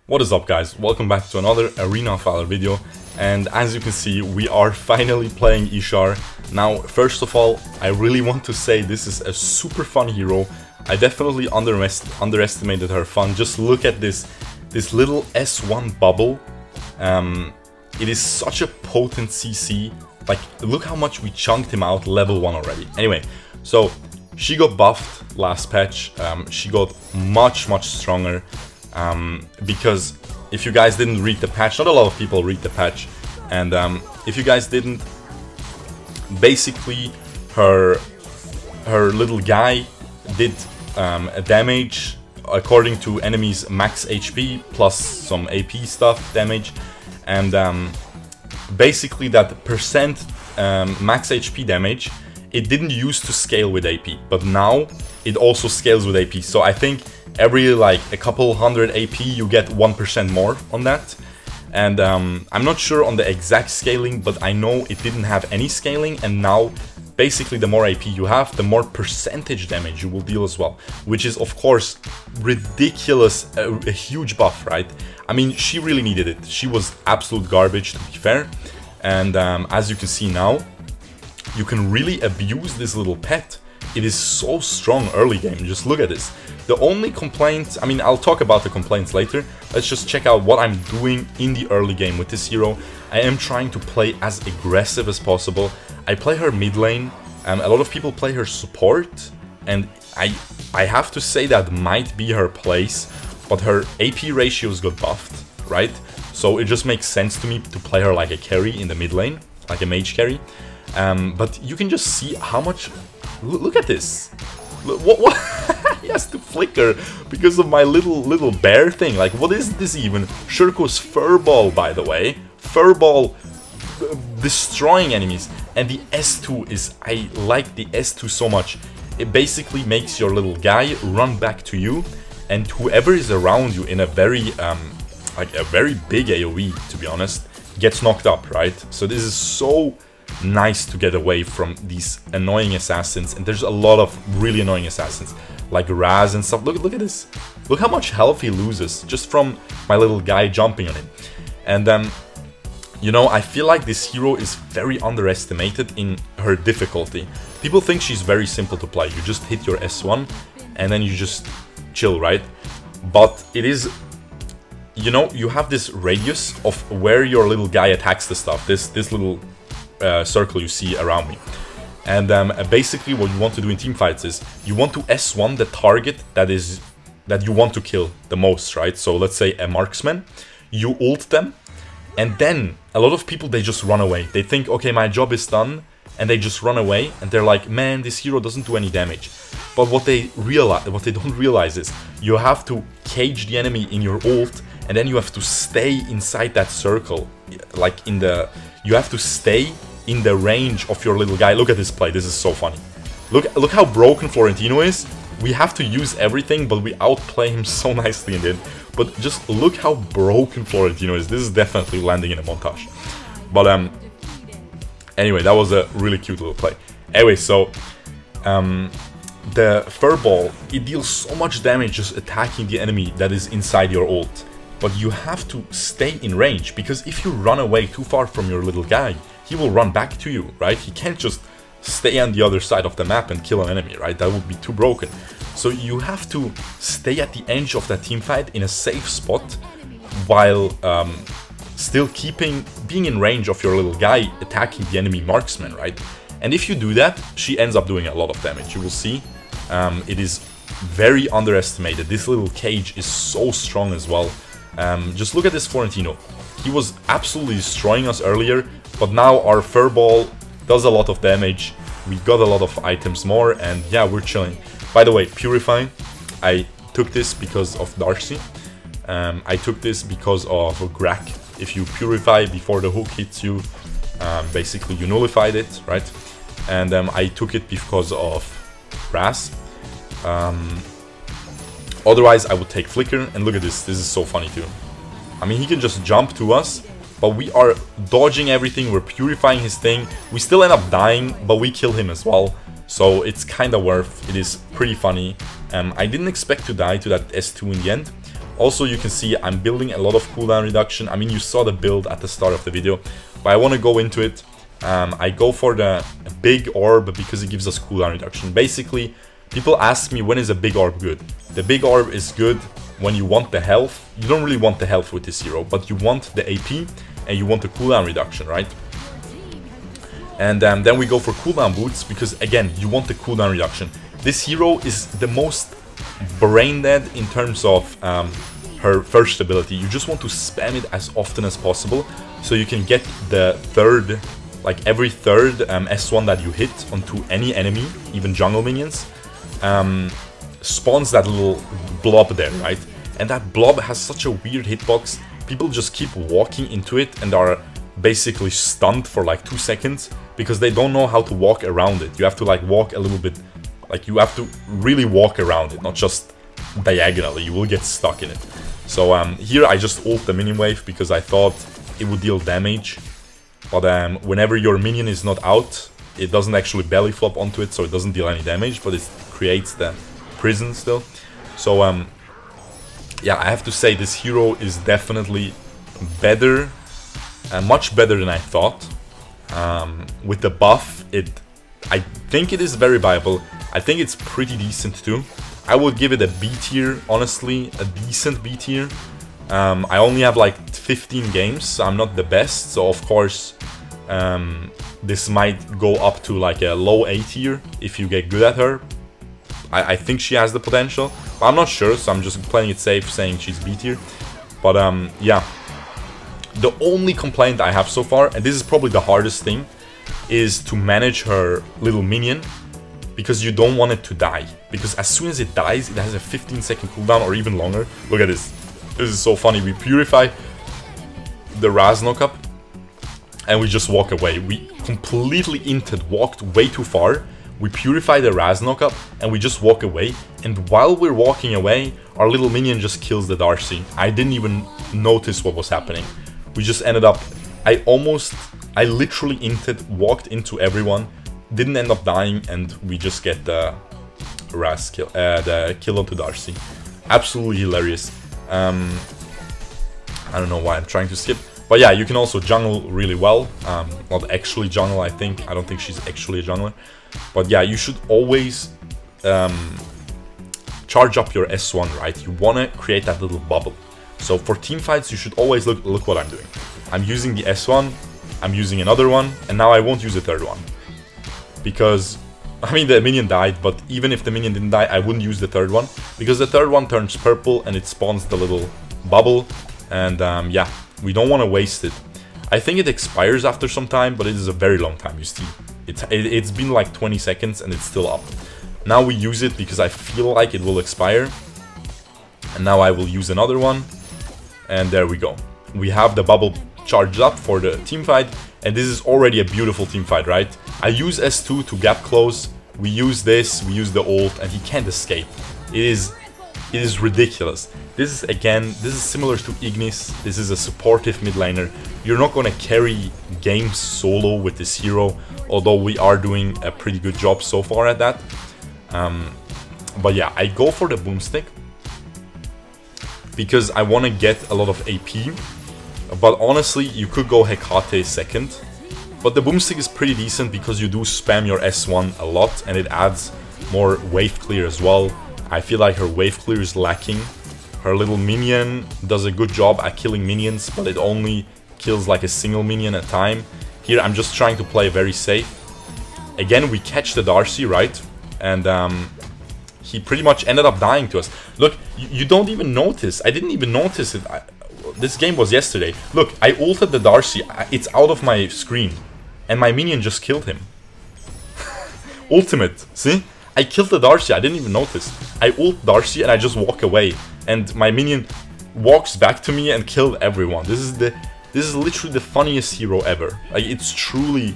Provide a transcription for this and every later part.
What is up, guys? Welcome back to another Arena of Valor video, and as you can see, we are finally playing Ishar. Now, first of all, I really want to say this is a super fun hero. I definitely underestimated her fun. Just look at this little S1 bubble. It is such a potent CC. Like, look how much we chunked him out level 1 already. Anyway, so she got buffed last patch. She got much stronger. Because if you guys didn't read the patch, not a lot of people read the patch, and if you guys didn't, basically her little guy did a damage according to enemies' max HP plus some AP stuff damage, and basically that percent max HP damage, it didn't used to scale with AP, but now it also scales with AP. So I think every like a couple hundred AP you get 1% more on that, and I'm not sure on the exact scaling, but I know it didn't have any scaling, and now basically the more AP you have, the more percentage damage you will deal as well, which is of course ridiculous, a huge buff, right? I mean, she really needed it. She was absolute garbage, to be fair, and as you can see now, you can really abuse this little pet. It is so strong early game. Just look at this. The only complaint, I mean, I'll talk about the complaints later. Let's just check out what I'm doing in the early game with this hero. I am trying to play as aggressive as possible. I play her mid lane, and a lot of people play her support, and I have to say that might be her place, but her AP ratios got buffed, right? So it just makes sense to me to play her like a carry in the mid lane, like a mage carry. But you can just see how much. Look at this. What? He has to flicker because of my little bear thing. Like, what is this even? Shurko's furball, by the way. Furball destroying enemies. And the S2 is, I like the S2 so much. It basically makes your little guy run back to you, and whoever is around you in a very like a very big AoE, to be honest, gets knocked up, right? So this is so nice to get away from these annoying assassins, and there's a lot of really annoying assassins like Raz and stuff. Look at this. Look how much health he loses just from my little guy jumping on him. And you know, I feel like this hero is very underestimated in her difficulty. People think she's very simple to play. You just hit your S1 and then you just chill, right? But it is, you know, you have this radius of where your little guy attacks the stuff. This little circle you see around me, and basically what you want to do in team fights is you want to S1 the target that you want to kill the most, right? So let's say a marksman, you ult them, and then a lot of people, they just run away. They think, okay, my job is done, and they just run away, and they're like, man, this hero doesn't do any damage. But what they don't realize is you have to cage the enemy in your ult, and then you have to stay inside that circle, like you have to stay in the range of your little guy. Look at this play. This is so funny. Look how broken Florentino is. We have to use everything, but we outplay him so nicely in the end. But just look how broken Florentino is. This is definitely landing in a montage. But anyway, that was a really cute little play. Anyway, so the furball, it deals so much damage just attacking the enemy that is inside your ult. But you have to stay in range, because if you run away too far from your little guy, he will run back to you, right? He can't just stay on the other side of the map and kill an enemy, right? That would be too broken. So you have to stay at the edge of that team fight in a safe spot, while still being in range of your little guy attacking the enemy marksman, right? And if you do that, she ends up doing a lot of damage. You will see. It is very underestimated. This little cage is so strong as well. Just look at this Florentino. He was absolutely destroying us earlier, but now our furball does a lot of damage. We got a lot of items more, and yeah, we're chilling. By the way, Purify, I took this because of Darcy. I took this because of Grak. If you Purify before the hook hits you, basically you nullified it, right? And I took it because of Raz. Otherwise, I would take Flicker, and look at this. This is so funny too. I mean, he can just jump to us, but we are dodging everything. We're purifying his thing. We still end up dying, but we kill him as well. So it's kind of worth. It is pretty funny. I didn't expect to die to that S2 in the end, Also, you can see I'm building a lot of cooldown reduction. I mean, you saw the build at the start of the video, but I want to go into it. I go for the big orb because it gives us cooldown reduction. Basically, people ask me, when is a big orb good? The big orb is good when you want the health. You don't really want the health with this hero, but you want the AP and you want the cooldown reduction, right? And then we go for cooldown boots because, again, you want the cooldown reduction. This hero is the most brain dead in terms of her first ability. You just want to spam it as often as possible so you can get the third, like every third S1 that you hit onto any enemy, even jungle minions, spawns that little blob there, right? And that blob has such a weird hitbox. People just keep walking into it and are basically stunned for like 2 seconds because they don't know how to walk around it. You have to like walk a little bit, like you have to really walk around it, not just diagonally. You will get stuck in it. So here I just ult the minion wave because I thought it would deal damage. But whenever your minion is not out, it doesn't actually belly flop onto it, so it doesn't deal any damage, but it creates the prison still. So yeah, I have to say this hero is definitely better, much better than I thought. With the buff, I think it is very viable. I think it's pretty decent too. I would give it a B tier, honestly, a decent B tier. I only have like 15 games, so I'm not the best, so of course this might go up to like a low A tier if you get good at her. I think she has the potential, but I'm not sure, so I'm just playing it safe, saying she's B tier. But yeah, the only complaint I have so far, and this is probably the hardest thing, is to manage her little minion, because you don't want it to die. Because as soon as it dies, it has a 15-second cooldown or even longer. Look at this. This is so funny. We purify the Raz knockup and we just walk away. We completely walked way too far. We purify the Raz knockup and we just walk away. And while we're walking away, our little minion just kills the Darcy. I didn't even notice what was happening. We just ended up... I literally walked into everyone, didn't end up dying, and we just get the Raz kill, the kill onto Darcy. Absolutely hilarious. I don't know why I'm trying to skip. But yeah, you can also jungle really well. Not actually jungle, I think. I don't think she's actually a jungler. But yeah, you should always charge up your S1, right? You want to create that little bubble. So for team fights, you should always look what I'm doing. I'm using the S1, I'm using another one, and now I won't use the third one. Because, I mean, the minion died, but even if the minion didn't die, I wouldn't use the third one. Because the third one turns purple and it spawns the little bubble. And yeah, we don't want to waste it. I think it expires after some time, but it is a very long time, you see. It's been like 20 seconds and it's still up. Now we use it because I feel like it will expire. And now I will use another one. And there we go. We have the bubble charged up for the team fight. And this is already a beautiful team fight, right? I use S2 to gap close. We use this, we use the ult, and he can't escape. It is ridiculous. This is, again, this is similar to Ignis. This is a supportive mid laner. You're not gonna carry games solo with this hero, although we are doing a pretty good job so far at that. But yeah, I go for the boomstick because I want to get a lot of AP. But honestly, you could go Hecate second. But the boomstick is pretty decent because you do spam your S1 a lot and it adds more wave clear as well. I feel like her wave clear is lacking. Her little minion does a good job at killing minions, but it only kills like a single minion at a time. Here I'm just trying to play very safe. Again, we catch the Darcy, right? And he pretty much ended up dying to us. Look, you don't even notice. I didn't even notice it. This game was yesterday. Look, I ulted the Darcy. It's out of my screen. And my minion just killed him. Ultimate. See? I killed the Darcy. I didn't even notice. I ult Darcy and I just walk away. And my minion walks back to me and killed everyone. This is literally the funniest hero ever. Like, it's truly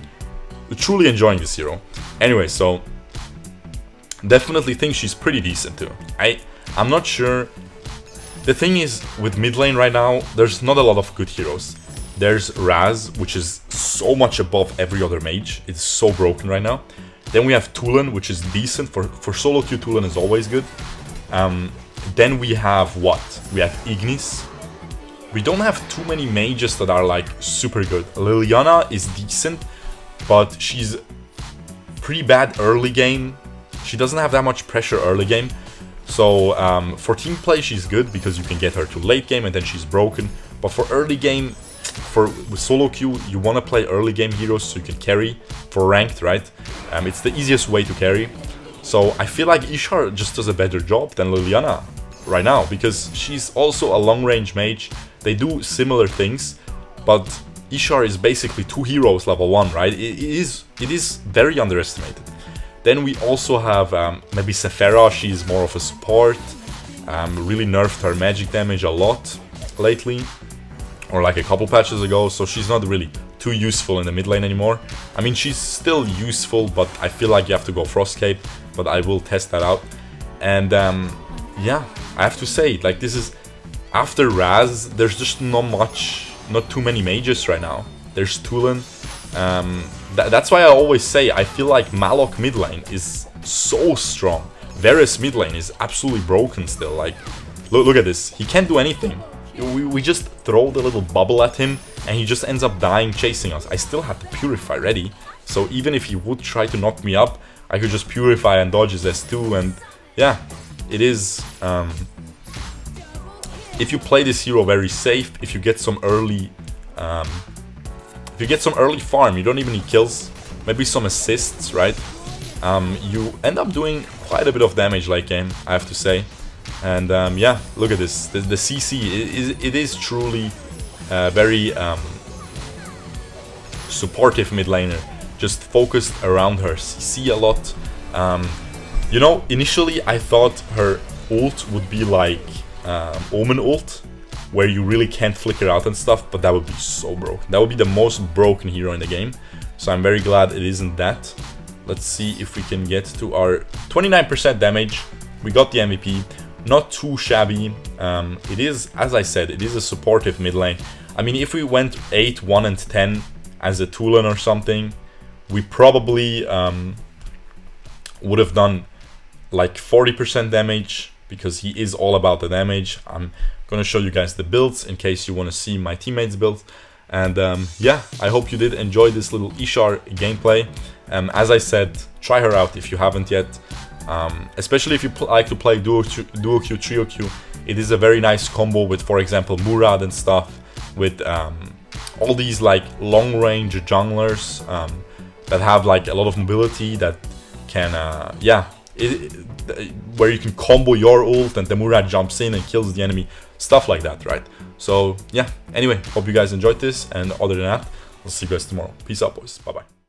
enjoying this hero. Anyway, so definitely think she's pretty decent too. I'm not sure. The thing is, with mid lane right now, there's not a lot of good heroes. There's Raz, which is so much above every other mage. It's so broken right now. Then we have Tulen, which is decent. For solo queue, Tulen is always good. Then we have what? We have Ignis. We don't have too many mages that are like super good. Liliana is decent, but she's pretty bad early game. She doesn't have that much pressure early game. So for team play she's good because you can get her to late game and then she's broken. But for early game, with solo queue, you want to play early game heroes so you can carry for ranked, right? It's the easiest way to carry. So I feel like Ishar just does a better job than Liliana right now because she's also a long range mage. They do similar things, but Ishar is basically 2 heroes level 1, right? It is very underestimated. Then we also have maybe Sephara. She's more of a support. Really nerfed her magic damage a lot lately, or like a couple patches ago, so she's not really too useful in the mid lane anymore. I mean, she's still useful, but I feel like you have to go Frost Cape, but I will test that out. And yeah, I have to say, like, this is after Raz, there's just not too many mages right now. There's Tulin. That's why I always say I feel like Malok mid lane is so strong. Varus mid lane is absolutely broken still. Like, look at this. He can't do anything. We just throw the little bubble at him and he just ends up dying chasing us. I still have the Purify ready, so even if he would try to knock me up, I could just Purify and dodge his S2. And yeah, it is... if you play this hero very safe, if you get some early farm, you don't even need kills, maybe some assists, right? You end up doing quite a bit of damage late game, I have to say. And yeah, look at this. The CC, it is truly very supportive mid laner, just focused around her CC a lot. You know, initially I thought her ult would be like Omen ult, where you really can't flicker out and stuff, but that would be so broken. That would be the most broken hero in the game. So I'm very glad it isn't that. Let's see if we can get to our 29% damage. We got the MVP. Not too shabby. It is, as I said, it is a supportive mid lane. I mean, if we went 8, 1 and 10 as a Tulin or something, we probably would have done like 40% damage, because he is all about the damage. I'm gonna show you guys the builds in case you want to see my teammates' builds. And yeah, I hope you did enjoy this little Ishar gameplay. As I said, try her out if you haven't yet. Especially if you like to play duo queue, trio queue. It is a very nice combo with, for example, Murad and stuff, with all these like long range junglers that have like a lot of mobility, that can yeah, where you can combo your ult and the Murad jumps in and kills the enemy, stuff like that, right? So yeah, anyway, hope you guys enjoyed this, and other than that, I'll see you guys tomorrow. Peace out, boys. Bye bye.